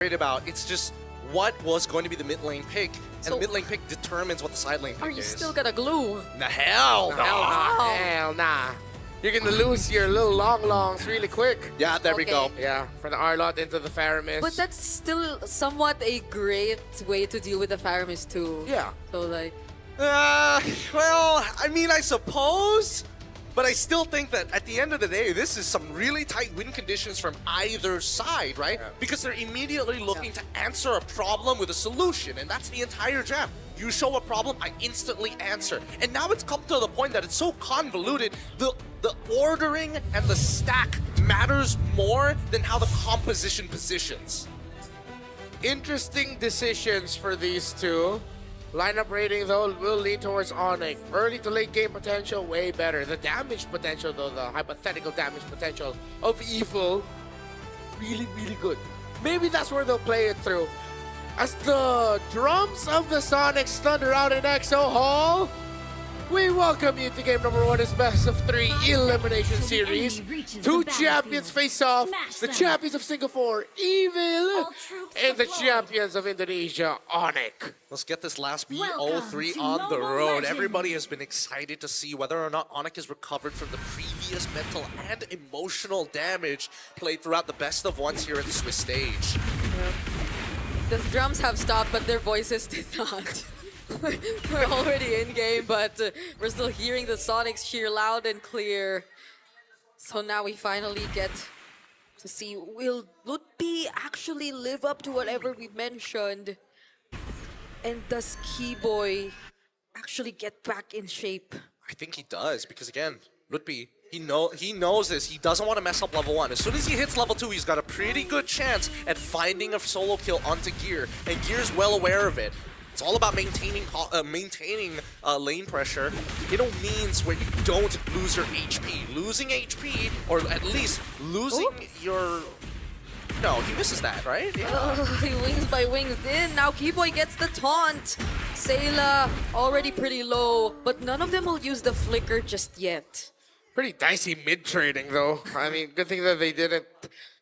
worried about. It's just what was going to be the mid lane pick, and So- the mid lane pick determines what the side lane pick Are you is. still gonna glue? The hell no. Hell nah. You're gonna lose your little longs really quick. Yeah, there we go. Yeah, from the Arlot into the Faramis. But that's still somewhat a great way to deal with the Faramis too. Yeah. So like, Well, I mean, I suppose, but I still think that at the end of the day, this is some really tight win conditions from either side, right? Yeah. Because they're immediately looking to answer a problem with a solution, and that's the entire draft. You show a problem, I instantly answer. And now it's come to the point that it's so convoluted, the ordering and the stack matters more than how the composition positions. Interesting decisions for these two. Lineup rating, though, will lean towards ONIC. Early to late game potential, way better. The damage potential, though, the hypothetical damage potential of Evil, really, really good. Maybe that's where they'll play it through. As the drums of the Sonics thunder out in EXO Hall, we welcome you to game number 1 is best of 3 elimination series. Two champions face off, the champions of Singapore, Evil, and the champions of Indonesia, ONIC. Let's get this last Welcome BO3 to on the Mobile road. Legends. Everybody has been excited to see whether or not ONIC has recovered from the previous mental and emotional damage played throughout the best of ones here at the Swiss stage. the drums have stopped, but their voices did not. We're already in game, but we're still hearing the Sonics cheer loud and clear. So now we finally get to see, will Lutpi actually live up to whatever we mentioned? And does Keyboy actually get back in shape? I think he does, because again, Lutpi, he knows this. He doesn't want to mess up level 1. As soon as he hits level 2, he's got a pretty good chance at finding a solo kill onto Gear, and Gear's well aware of it. It's all about maintaining lane pressure. It all means where you don't lose your HP. Losing HP, or at least losing your... No, he misses that, right? Yeah. He wings by wings in. Now Keyboy gets the taunt. Sayla already pretty low, but none of them will use the flicker just yet. Pretty dicey mid-trading, though. I mean, good thing that they didn't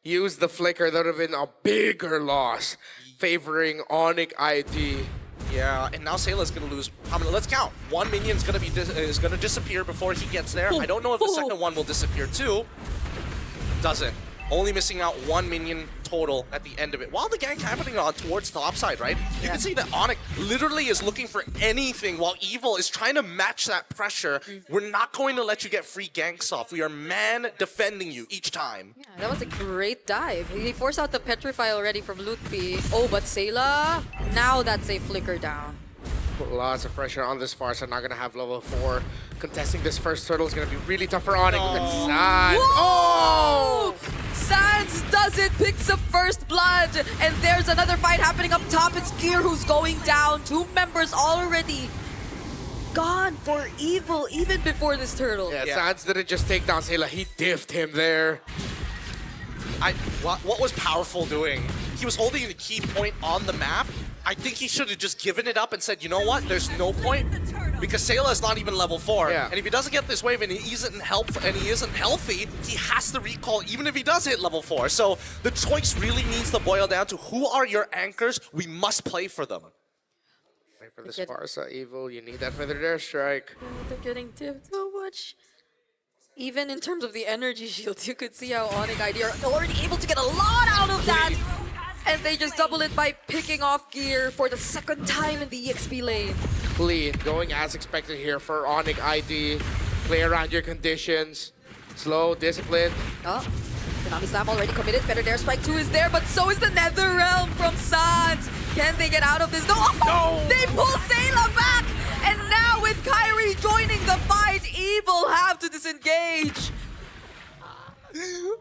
use the flicker. That would have been a bigger loss, favoring ONIC ID. Yeah, and now Sayla's gonna lose. I mean, let's count. One minion's gonna is gonna disappear before he gets there. I don't know if the second one will disappear too. Doesn't. Only missing out one minion total at the end of it. While the gank happening on towards the upside, right? You can see that ONIC literally is looking for anything while Evil is trying to match that pressure. We're not going to let you get free ganks off. We are man defending you each time. Yeah, that was a great dive. He forced out the Petrify already from Lutpi. Oh, but Sayla, now that's a flicker down. Put lots of pressure on this far, so not gonna have level 4. Contesting this first turtle is gonna be really tough for ONIC. Look at San. Oh! Sans does it, picks up first blood, and there's another fight happening up top. It's Gear who's going down. 2 members already gone for Evil even before this turtle. Yeah, Sans didn't just take down Sayla, he diffed him there. What was Powerful doing? He was holding the key point on the map. I think he should have just given it up and said, you know what, there's no point, because Sayla is not even level 4. Yeah. And if he doesn't get this wave and he isn't healthy, he has to recall even if he does hit level 4. So the choice really needs to boil down to who are your anchors. We must play for them. Wait for the Sparsa Evil, you need that feathered airstrike. They're getting tipped so much. Even in terms of the energy shields, you could see how ONIC ID are already able to get a lot out of that. And they just double it by picking off Gear for the second time in the EXP lane. Clean, going as expected here for ONIC ID. Play around your conditions. Slow, disciplined. Oh, Konami Slam already committed. Feathered Airstrike 2 is there, but so is the Nether Realm from Sans. Can they get out of this? No! Oh, they pull Sayla back! And now with Kyrie joining the fight, Evil have to disengage.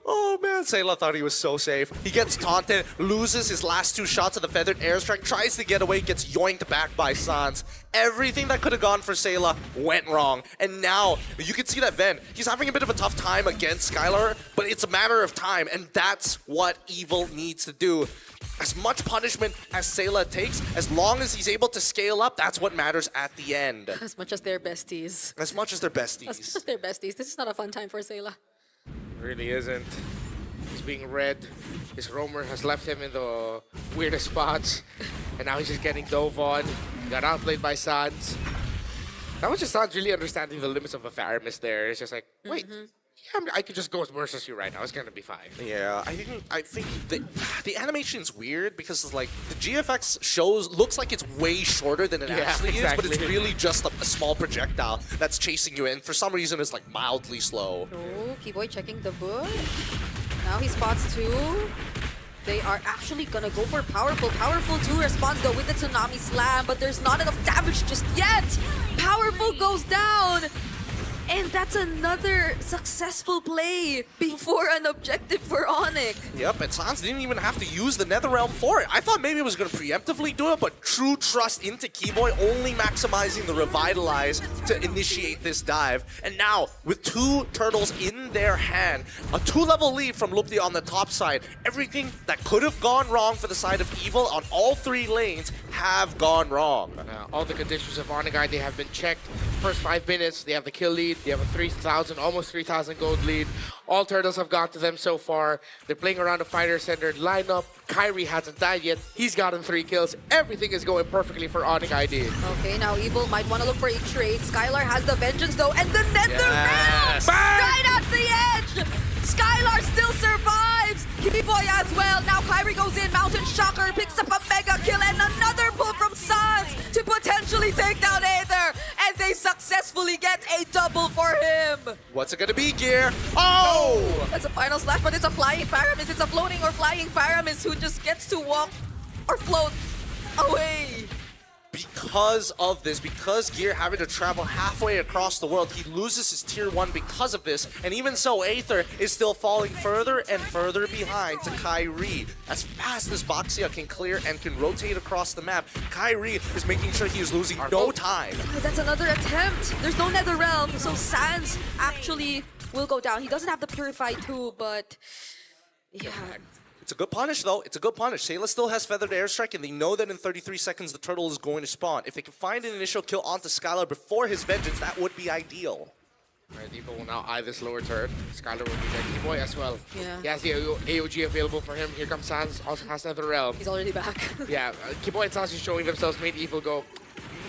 Oh man, Sayla thought he was so safe. He gets taunted, loses his last 2 shots of the feathered airstrike, tries to get away, gets yoinked back by Sans. Everything that could have gone for Sayla went wrong. And now, you can see that Ven, he's having a bit of a tough time against Skylar, but it's a matter of time, and that's what Evil needs to do. As much punishment as Sayla takes, as long as he's able to scale up, that's what matters at the end. As much as they're besties. As much as they're As much besties. as they're besties. This is not a fun time for Sayla. Really isn't. being read. His roamer has left him in the weirdest spots. And now he's just getting dove on. Got outplayed by Sans. That was just Sans really understanding the limits of a Faramis there. It's just like, wait, yeah, I could just go versus you right now. It's gonna be fine. Yeah, I think the animation's weird because like the GFX looks like it's way shorter than it actually is, but it's really just a small projectile that's chasing you in. For some reason, it's like mildly slow. Oh, Keyboy checking the book. Now he spots 2. They are actually gonna go for powerful. Powerful 2 responds though with the Tsunami Slam, but there's not enough damage just yet. Powerful goes down. And that's another successful play before an objective for ONIC. Yep, and Sans didn't even have to use the Netherrealm for it. I thought maybe it was going to preemptively do it, but true trust into Keyboy, only maximizing the Revitalize to initiate this dive. And now, with 2 turtles in their hand, a 2-level lead from Lupti on the top side, everything that could have gone wrong for the side of Evil on all 3 lanes have gone wrong. All the conditions of ONIC ID have been checked. First 5 minutes, they have the kill lead. They have a 3,000, almost 3,000 gold lead. All turtles have got to them so far. They're playing around a fighter-centered lineup. Kyrie hasn't died yet. He's gotten 3 kills. Everything is going perfectly for ONIC ID. Okay, now Evil might want to look for a trade. Skylar has the Vengeance though, and the Netherrealm! Yes. Right at the edge! Skylar still survives! Keyboy as well. Now Kyrie goes in, Mountain Shocker picks up a mega kill, and another pull from Sans to potentially take down Aether. And they successfully get a double for him. What's it going to be, Gear? Oh! That's a final slash, but it's a flying Faramis. It's a floating or flying Faramis who just gets to walk or float away. Because of this, because Gear having to travel halfway across the world, he loses his tier 1 because of this, and even so, Aether is still falling further and further behind to Kyrie. As fast as Boxia can clear and can rotate across the map, Kyrie is making sure he is losing no time. That's another attempt. There's no Netherrealm, so Sans actually will go down. He doesn't have the Purify too, but yeah. It's a good punish, though. It's a good punish. Sayla still has Feathered Airstrike, and they know that in 33 seconds the turtle is going to spawn. If they can find an initial kill onto Skylar before his Vengeance, that would be ideal. Right, Evil will now eye this lower turret. Skylar will be there. Keyboy as well. Yeah. He has the AOG available for him. Here comes Sans, also has Netherrealm. He's already back. Yeah, Keyboy and Sans are showing themselves, made Evil go,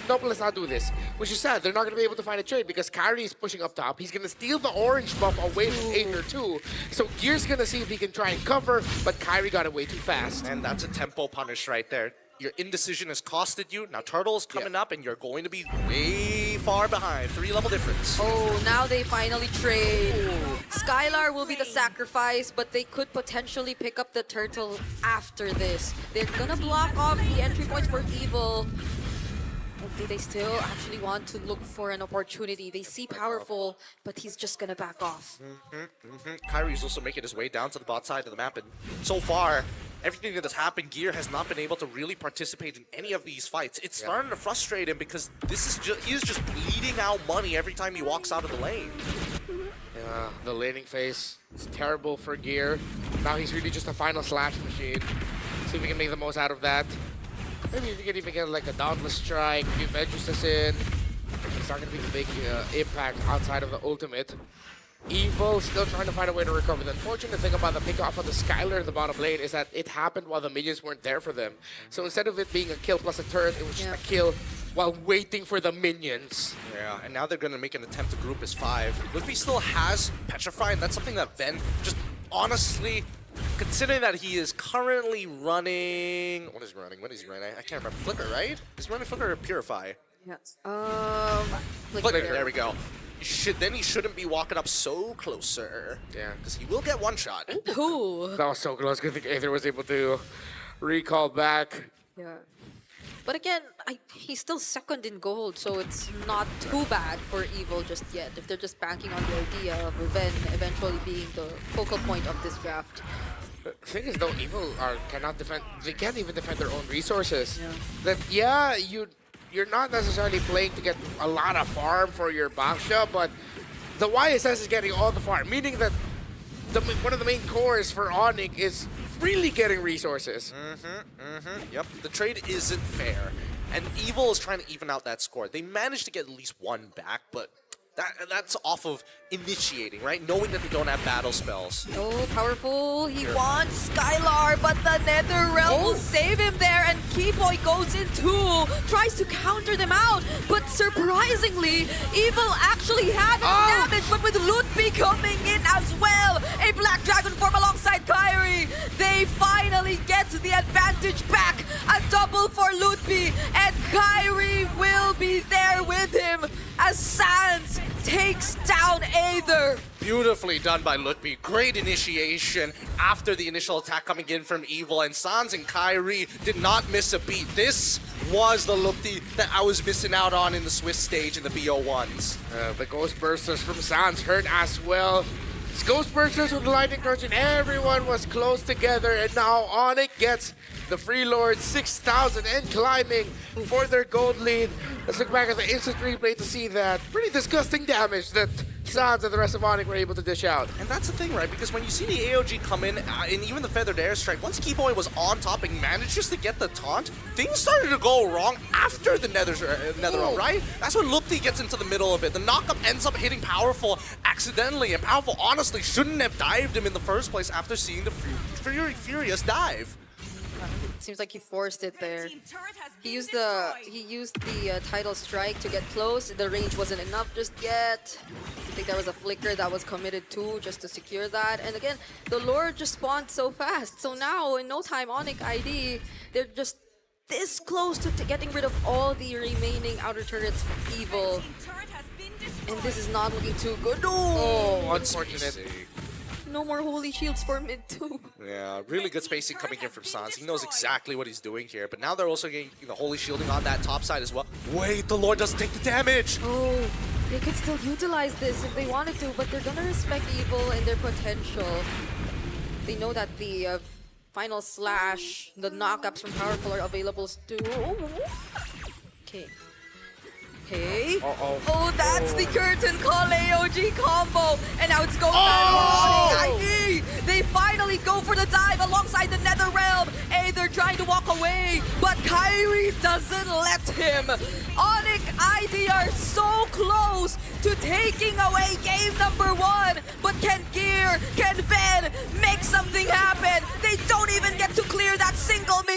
nope, let's not do this. Which is sad. They're not going to be able to find a trade because Kyrie is pushing up top. He's going to steal the orange buff away from Aether too. So Gear's going to see if he can try and cover, but Kyrie got away too fast. And that's a tempo punish right there. Your indecision has costed you. Now Turtle's coming up, and you're going to be way far behind. 3-level difference. Oh, now they finally trade. Skylar will be the sacrifice, but they could potentially pick up the turtle after this. They're going to block off the entry points for Evil. Do they still actually want to look for an opportunity? They see Powerful, but he's just gonna back off. Kyrie's also making his way down to the bot side of the map, and so far, everything that has happened, Gear has not been able to really participate in any of these fights. It's starting to frustrate him because he is just bleeding out money every time he walks out of the lane. Yeah, the laning phase is terrible for Gear. Now he's really just a final slash machine. See if we can make the most out of that. Maybe if you can even get like a Dauntless Strike, a few Vengeances in. It's not going to be the big impact outside of the ultimate. Evil still trying to find a way to recover. The unfortunate thing about the pick-off of the Skylar in the bottom lane is that it happened while the minions weren't there for them. So instead of it being a kill plus a turret, it was just a kill while waiting for the minions. Yeah, and now they're going to make an attempt to group as 5. Luffy still has Petrify, and that's something that Ven just honestly... Considering that he is currently running... What is he running? I can't remember. Flicker, right? Is he running Flicker or Purify? Yeah. Flicker, there we go. Then he shouldn't be walking up so closer. Yeah. Because he will get one shot. Ooh. That was so close. Good thing Aether was able to recall back. Yeah. But again, he's still second in gold, so it's not too bad for Evil just yet. If they're just banking on the idea of Ven eventually being the focal point of this draft. The thing is, though, Evil cannot defend. They can't even defend their own resources. Yeah. That you're not necessarily playing to get a lot of farm for your Baksha, but the YSS is getting all the farm, meaning that one of the main cores for ONIC is really getting resources. Yep, the trade isn't fair. And Evil is trying to even out that score. They managed to get at least one back, but That's off of initiating, right? Knowing that they don't have battle spells. Oh, powerful. He wants Skylar, but the Nether Realm will save him there, and Keyboy goes in too, tries to counter them out, but surprisingly, Evil actually had damage, but with Lutfi coming in as well, a Black Dragon form alongside Kyrie, they finally get the advantage back. A double for Lutfi, and Kyrie will be there with him as Sans takes down Aether. Beautifully done by Lutfi. Great initiation after the initial attack coming in from Evil, and Sans and Kyrie did not miss a beat. This was the Lutfi that I was missing out on in the Swiss stage in the BO1s. The Ghost Bursters from Sans hurt as well. It's Ghost Bursters with the Lightning Crunch, and everyone was close together, and now ONIC gets the Free Lord 6,000 and climbing for their gold lead. Let's look back at the instant replay to see that pretty disgusting damage that Sans and the rest of ONIC were able to dish out. And that's the thing, right? Because when you see the AOG come in, and even the Feathered Airstrike, once Keyboy was on top and managed just to get the taunt, things started to go wrong after the Nether Realm, right? That's when Lupti gets into the middle of it. The knockup ends up hitting Powerful accidentally, and Powerful honestly shouldn't have dived him in the first place after seeing the Furious dive. It seems like he forced it there. He used the tidal strike to get close. The range wasn't enough just yet. I think there was a flicker that was committed too, just to secure that. And again, the Lord just spawned so fast. So now, in no time, ONIC ID, they're just this close to getting rid of all the remaining outer turrets from Evil. And this is not looking too good. Oh, unfortunate. No more holy shields for mid too. Yeah, really good spacing coming in from Sans. He knows exactly what he's doing here, but now they're also getting holy shielding on that top side as well. Wait, the Lord doesn't take the damage! Oh, they could still utilize this if they wanted to, but they're gonna respect Evil and their potential. They know that the final slash, the knockups from Powerful are available too. Okay. Okay. Oh, that's the curtain call AOG combo. And now it's going back for ONIC ID. They finally go for the dive alongside the Nether Realm. Aether trying to walk away, but Kyrie doesn't let him. ONIC ID are so close to taking away game number 1. But can Gear, can Ben make something happen? They don't even get to clear that single